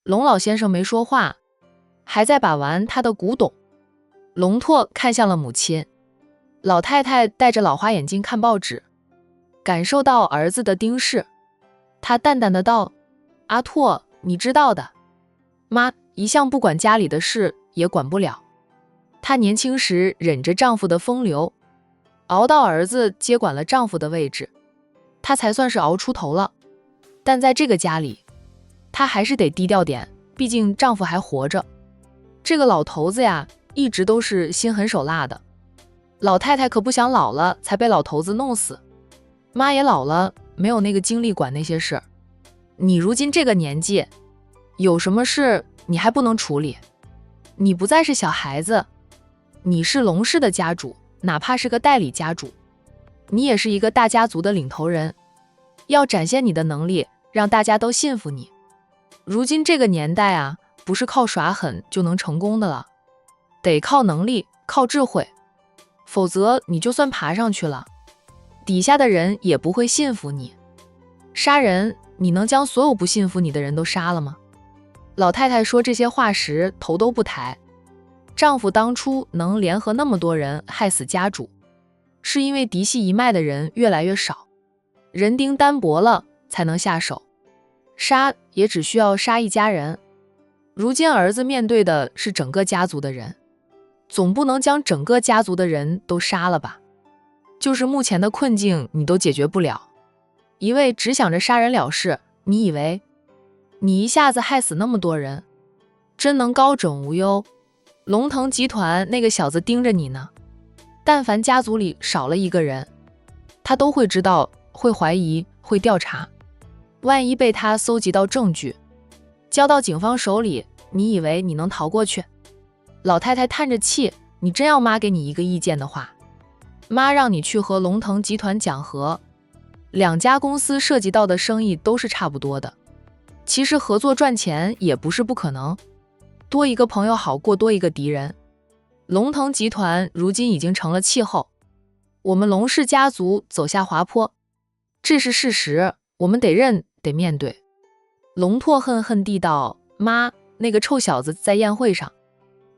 龙老先生没说话，还在把玩他的古董。龙拓看向了母亲，老太太戴着老花眼镜看报纸，感受到儿子的盯视，她淡淡的道：阿拓，你知道的，妈一向不管家里的事，也管不了。她年轻时忍着丈夫的风流，熬到儿子接管了丈夫的位置，她才算是熬出头了。但在这个家里，她还是得低调点，毕竟丈夫还活着。这个老头子呀，一直都是心狠手辣的。老太太可不想老了才被老头子弄死，妈也老了，没有那个精力管那些事。你如今这个年纪，有什么事你还不能处理？你不再是小孩子，你是龙氏的家主，哪怕是个代理家主，你也是一个大家族的领头人，要展现你的能力，让大家都信服你。如今这个年代啊，不是靠耍狠就能成功的了，得靠能力，靠智慧，否则你就算爬上去了，底下的人也不会信服你。杀人，你能将所有不信服你的人都杀了吗？老太太说这些话时头都不抬。丈夫当初能联合那么多人害死家主，是因为嫡系一脉的人越来越少，人丁单薄了才能下手，杀也只需要杀一家人。如今儿子面对的是整个家族的人，总不能将整个家族的人都杀了吧？就是目前的困境你都解决不了，一味只想着杀人了事，你以为你一下子害死那么多人，真能高枕无忧？龙腾集团那个小子盯着你呢，但凡家族里少了一个人，他都会知道，会怀疑，会调查。万一被他搜集到证据，交到警方手里，你以为你能逃过去？老太太叹着气，你真要妈给你一个意见的话，妈让你去和龙腾集团讲和，两家公司涉及到的生意都是差不多的，其实合作赚钱也不是不可能，多一个朋友好过多一个敌人。龙腾集团如今已经成了气候，我们龙氏家族走下滑坡，这是事实，我们得认，得面对。龙拓恨恨地道：妈，那个臭小子在宴会上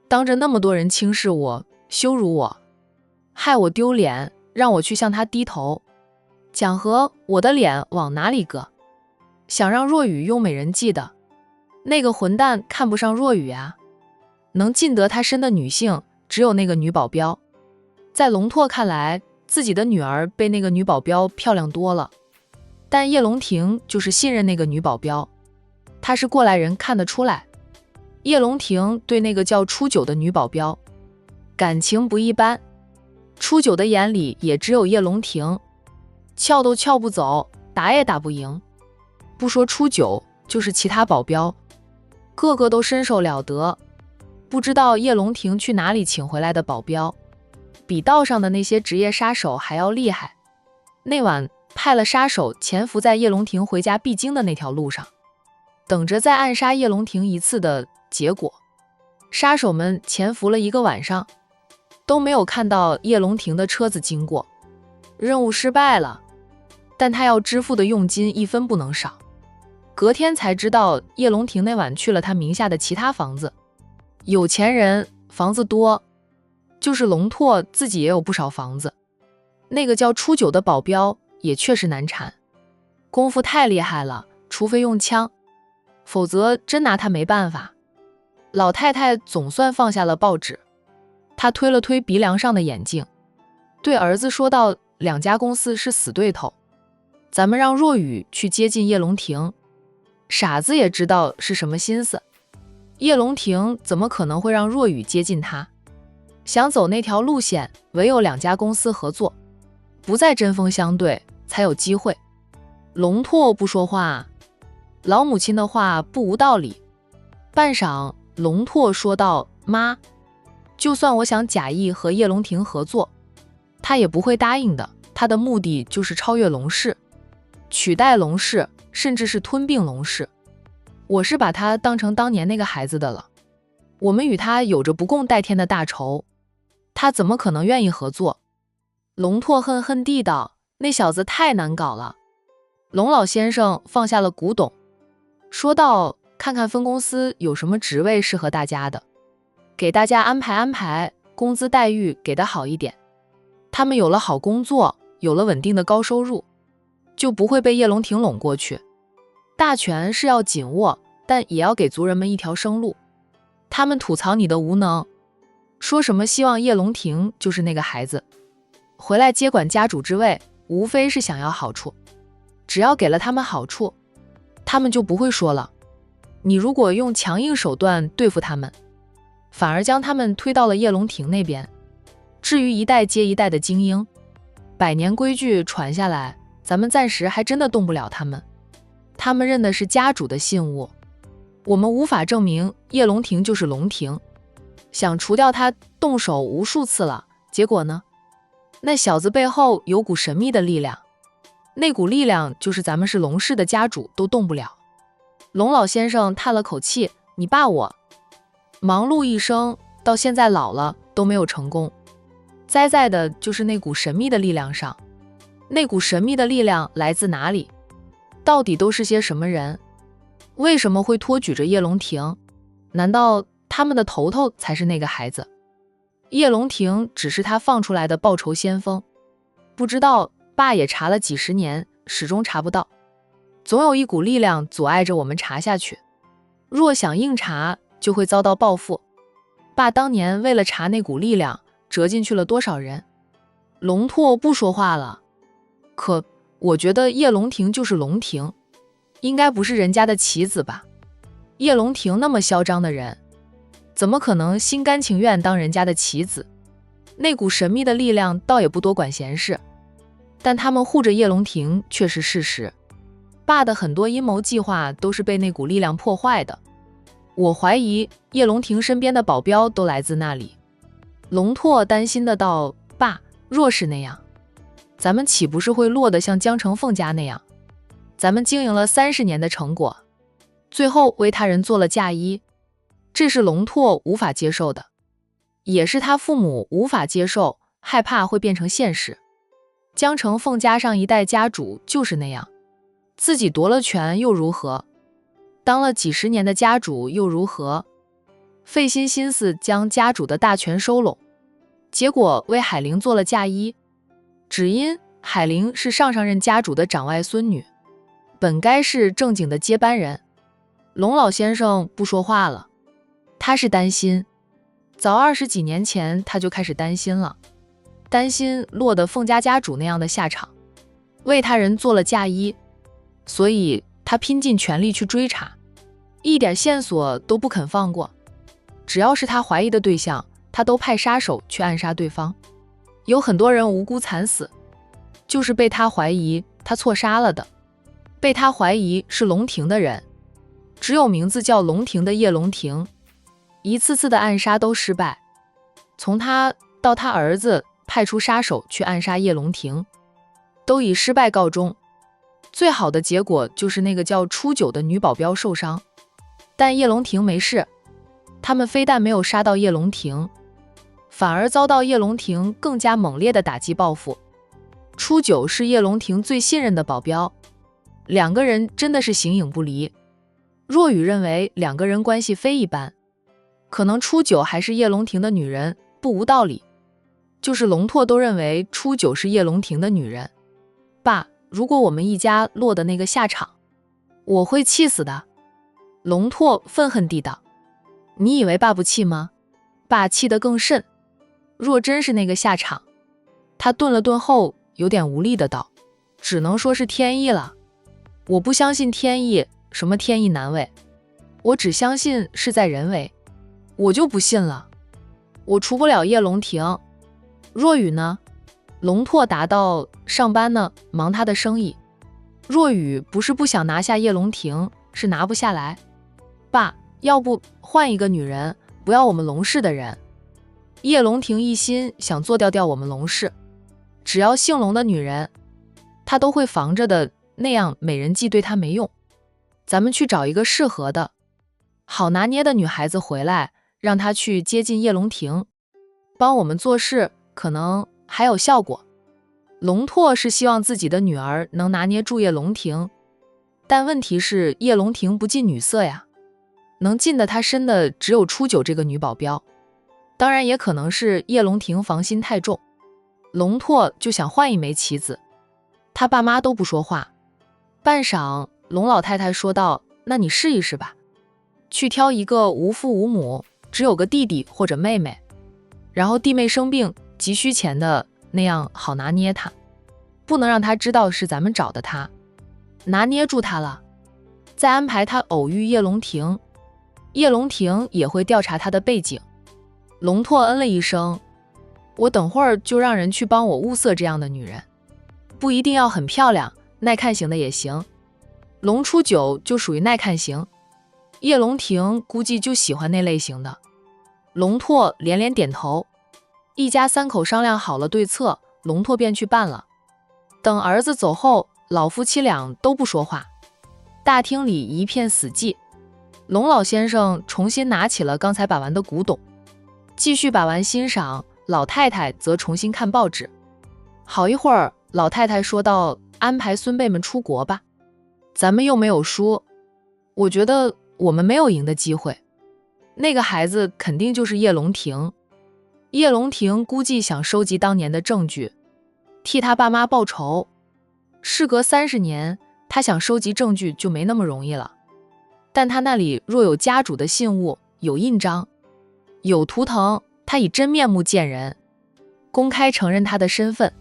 当着那么多人轻视我，羞辱我，害我丢脸，让我去向他低头。讲和，我的脸往哪里搁？想让若雨用美人计的，那个混蛋看不上若雨啊，能进得他身的女性只有那个女保镖。在龙拓看来，自己的女儿被那个女保镖漂亮多了，但叶龙庭就是信任那个女保镖，她是过来人看得出来。叶龙庭对那个叫初九的女保镖感情不一般，初九的眼里也只有叶龙庭，撬都撬不走，打也打不赢。不说初九，就是其他保镖，个个都身手了得。不知道叶龙庭去哪里请回来的保镖，比道上的那些职业杀手还要厉害。那晚派了杀手潜伏在叶龙庭回家必经的那条路上，等着再暗杀叶龙庭一次的结果。杀手们潜伏了一个晚上，都没有看到叶龙庭的车子经过。任务失败了，但他要支付的佣金一分不能少。隔天才知道叶龙庭那晚去了他名下的其他房子。有钱人房子多，就是龙拓自己也有不少房子。那个叫初九的保镖也确实难缠，功夫太厉害了，除非用枪，否则真拿他没办法。老太太总算放下了报纸，她推了推鼻梁上的眼镜，对儿子说道：两家公司是死对头，咱们让若雨去接近叶龙庭。傻子也知道是什么心思，叶龙庭怎么可能会让若雨接近他？想走那条路线，唯有两家公司合作，不再针锋相对，才有机会。龙拓不说话，老母亲的话不无道理。半晌，龙拓说道：妈，就算我想假意和叶龙庭合作，他也不会答应的。他的目的就是超越龙氏，取代龙氏，甚至是吞并龙氏。我是把他当成当年那个孩子的了，我们与他有着不共戴天的大仇，他怎么可能愿意合作？龙拓恨恨地道：那小子太难搞了。龙老先生放下了古董，说道：看看分公司有什么职位适合大家的，给大家安排安排，工资待遇给的好一点。他们有了好工作，有了稳定的高收入，就不会被叶龙庭拢过去。大权是要紧握，但也要给族人们一条生路。他们吐槽你的无能，说什么希望叶龙庭就是那个孩子回来接管家主之位，无非是想要好处。只要给了他们好处，他们就不会说了。你如果用强硬手段对付他们，反而将他们推到了叶龙庭那边。至于一代接一代的精英，百年规矩传下来，咱们暂时还真的动不了他们。他们认的是家主的信物，我们无法证明叶龙庭就是龙庭。想除掉他，动手无数次了，结果呢？那小子背后有股神秘的力量，那股力量就是咱们是龙氏的家主都动不了。龙老先生叹了口气，你爸我忙碌一生，到现在老了都没有成功，栽在的就是那股神秘的力量上。那股神秘的力量来自哪里？到底都是些什么人？为什么会托举着叶龙庭？难道他们的头头才是那个孩子？叶龙庭只是他放出来的报仇先锋，不知道，爸也查了几十年，始终查不到。总有一股力量阻碍着我们查下去，若想硬查，就会遭到报复。爸当年为了查那股力量，折进去了多少人？龙拓不说话了。可我觉得叶龙庭就是龙庭，应该不是人家的棋子吧？叶龙庭那么嚣张的人，怎么可能心甘情愿当人家的棋子？那股神秘的力量倒也不多管闲事，但他们护着叶龙庭却是事实。爸的很多阴谋计划都是被那股力量破坏的，我怀疑叶龙庭身边的保镖都来自那里。龙拓担心的道：爸，若是那样，咱们岂不是会落得像江城凤家那样？咱们经营了30年的成果，最后为他人做了嫁衣，这是龙拓无法接受的，也是他父母无法接受，害怕会变成现实。江城凤家上一代家主就是那样，自己夺了权又如何？当了几十年的家主又如何？费心心思将家主的大权收拢，结果为海玲做了嫁衣，只因海玲是上任家主的长外孙女，本该是正经的接班人。龙老先生不说话了，他是担心，早20几年前他就开始担心了，担心落得凤家家主那样的下场，为他人做了嫁衣，所以他拼尽全力去追查，一点线索都不肯放过。只要是他怀疑的对象，他都派杀手去暗杀对方。有很多人无辜惨死，就是被他怀疑他错杀了的，被他怀疑是龙庭的人，只有名字叫龙庭的叶龙庭。一次次的暗杀都失败，从他到他儿子派出杀手去暗杀叶龙庭，都以失败告终。最好的结果就是那个叫初九的女保镖受伤，但叶龙庭没事。他们非但没有杀到叶龙庭，反而遭到叶龙庭更加猛烈的打击报复。初九是叶龙庭最信任的保镖，两个人真的是形影不离。若雨认为两个人关系非一般，可能初九还是叶龙庭的女人，不无道理。就是龙拓都认为初九是叶龙庭的女人。爸，如果我们一家落得那个下场，我会气死的。龙拓愤恨地道。你以为爸不气吗？爸气得更甚。若真是那个下场，他顿了顿后有点无力的道，只能说是天意了。我不相信天意，什么天意难违，我只相信事在人为。我就不信了，我除不了叶龙庭。若雨呢？龙拓答道，上班呢，忙他的生意。若雨不是不想拿下叶龙庭，是拿不下来。爸，要不换一个女人，不要我们龙氏的人。叶龙庭一心想做掉我们龙氏，只要姓龙的女人，他都会防着的，那样美人计对他没用。咱们去找一个适合的、好拿捏的女孩子回来，让她去接近叶龙庭，帮我们做事，可能还有效果。龙拓是希望自己的女儿能拿捏住叶龙庭，但问题是叶龙庭不近女色呀。能近得他身的只有初九这个女保镖，当然也可能是叶龙庭防心太重，龙拓就想换一枚棋子，他爸妈都不说话。半晌，龙老太太说道：“那你试一试吧，去挑一个无父无母，只有个弟弟或者妹妹，然后弟妹生病急需钱的，那样好拿捏他，不能让他知道是咱们找的他，拿捏住他了，再安排他偶遇叶龙庭，叶龙庭也会调查他的背景。”龙拓嗯了一声：“我等会儿就让人去帮我物色这样的女人，不一定要很漂亮，耐看型的也行。龙初九就属于耐看型，叶龙庭估计就喜欢那类型的。”龙拓连连点头。一家三口商量好了对策，龙拓便去办了。等儿子走后，老夫妻俩都不说话，大厅里一片死寂。龙老先生重新拿起了刚才把玩的古董，继续把玩欣赏，老太太则重新看报纸。好一会儿，老太太说道：“安排孙辈们出国吧，咱们又没有输，我觉得我们没有赢的机会。那个孩子肯定就是叶龙庭，叶龙庭估计想收集当年的证据，替他爸妈报仇。事隔30年，他想收集证据就没那么容易了。但他那里若有家主的信物，有印章，有图腾，他以真面目见人，公开承认他的身份。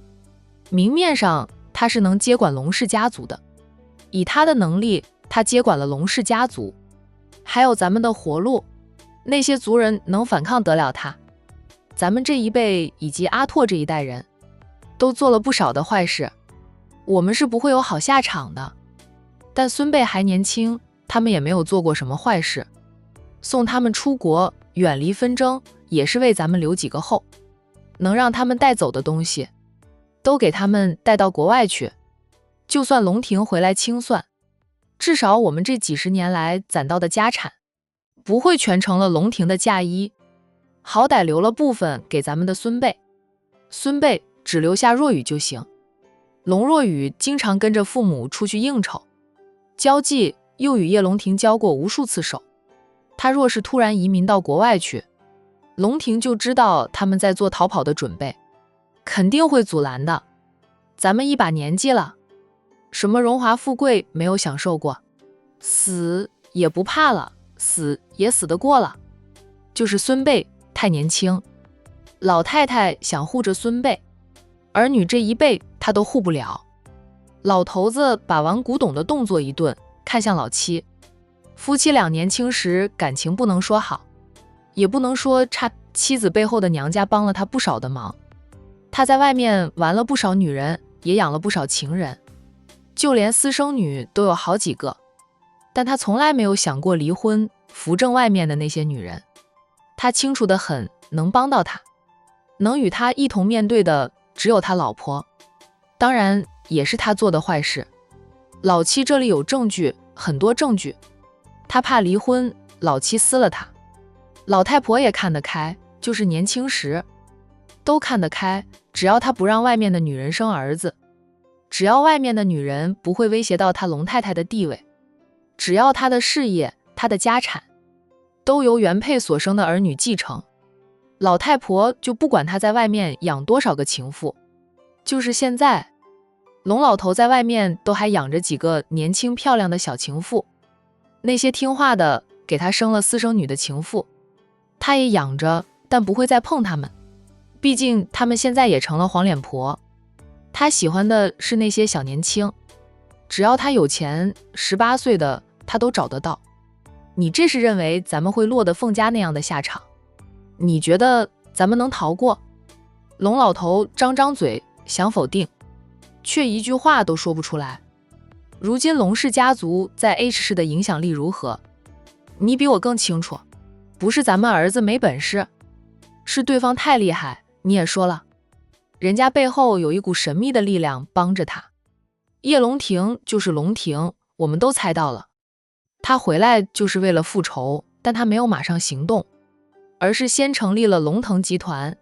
明面上他是能接管龙氏家族的，以他的能力，他接管了龙氏家族，还有咱们的活路，那些族人能反抗得了他？咱们这一辈以及阿拓这一代人，都做了不少的坏事，我们是不会有好下场的。但孙辈还年轻，他们也没有做过什么坏事，送他们出国，远离纷争，也是为咱们留几个后，能让他们带走的东西，都给他们带到国外去。就算龙庭回来清算，至少我们这几十年来攒到的家产，不会全成了龙庭的嫁衣，好歹留了部分给咱们的孙辈。孙辈只留下若雨就行。龙若雨经常跟着父母出去应酬，交际又与叶龙庭交过无数次手。他若是突然移民到国外去，龙庭就知道他们在做逃跑的准备，肯定会阻拦的。咱们一把年纪了，什么荣华富贵没有享受过，死也不怕了，死也死得过了。就是孙辈太年轻，老太太想护着孙辈，儿女这一辈他都护不了。老头子把玩古董的动作一顿，看向老妻。夫妻俩年轻时感情不能说好，也不能说差，妻子背后的娘家帮了他不少的忙。他在外面玩了不少女人，也养了不少情人，就连私生女都有好几个，但他从来没有想过离婚，扶正外面的那些女人。他清楚得很，能帮到他，能与他一同面对的只有他老婆，当然也是他做的坏事。老妻这里有证据，很多证据，他怕离婚，老妻撕了他。老太婆也看得开，就是年轻时都看得开，只要他不让外面的女人生儿子，只要外面的女人不会威胁到他龙太太的地位，只要他的事业，他的家产都由原配所生的儿女继承，老太婆就不管他在外面养多少个情妇。就是现在，龙老头在外面都还养着几个年轻漂亮的小情妇，那些听话的给他生了私生女的情妇，他也养着，但不会再碰他们，毕竟他们现在也成了黄脸婆。他喜欢的是那些小年轻，只要他有钱，18岁的他都找得到。你这是认为咱们会落得凤家那样的下场？你觉得咱们能逃过？龙老头张张嘴想否定，却一句话都说不出来。如今龙氏家族在 H 市的影响力如何，你比我更清楚。不是咱们儿子没本事，是对方太厉害。你也说了，人家背后有一股神秘的力量帮着他。叶龙庭就是龙庭，我们都猜到了，他回来就是为了复仇，但他没有马上行动，而是先成立了龙腾集团，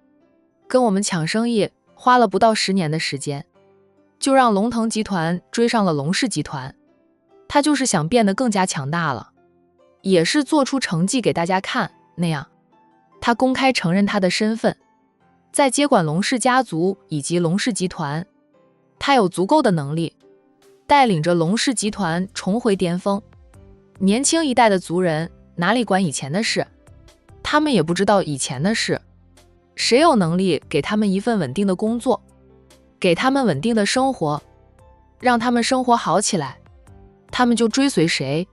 跟我们抢生意，花了不到10年的时间，就让龙腾集团追上了龙氏集团。他就是想变得更加强大了。也是做出成绩给大家看，那样他公开承认他的身份，在接管龙氏家族以及龙氏集团，他有足够的能力带领着龙氏集团重回巅峰。年轻一代的族人哪里管以前的事，他们也不知道以前的事，谁有能力给他们一份稳定的工作，给他们稳定的生活，让他们生活好起来，他们就追随谁。